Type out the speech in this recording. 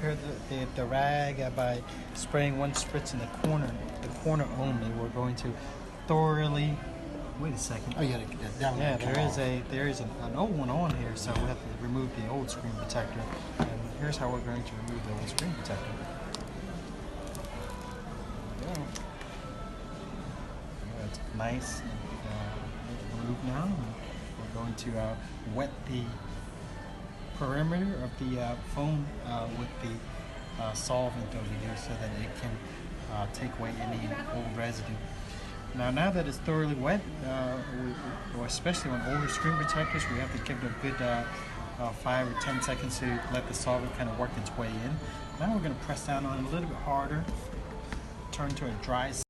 prepare the rag by spraying one spritz in the corner only. We're going to thoroughly. Wait a second. Oh yeah, that one. Yeah, there is an old one on here, so we have to remove the old screen protector. And here's how we're going to remove the old screen protector. There we go. Yeah, it's nice and removed now. We're going to wet the perimeter of the foam with the solvent over here so that it can take away any old residue. Now that it's thoroughly wet, or especially on older screen protectors, we have to give it a good 5 or 10 seconds to let the solvent kind of work its way in. Now we're going to press down on it a little bit harder, turn to a dry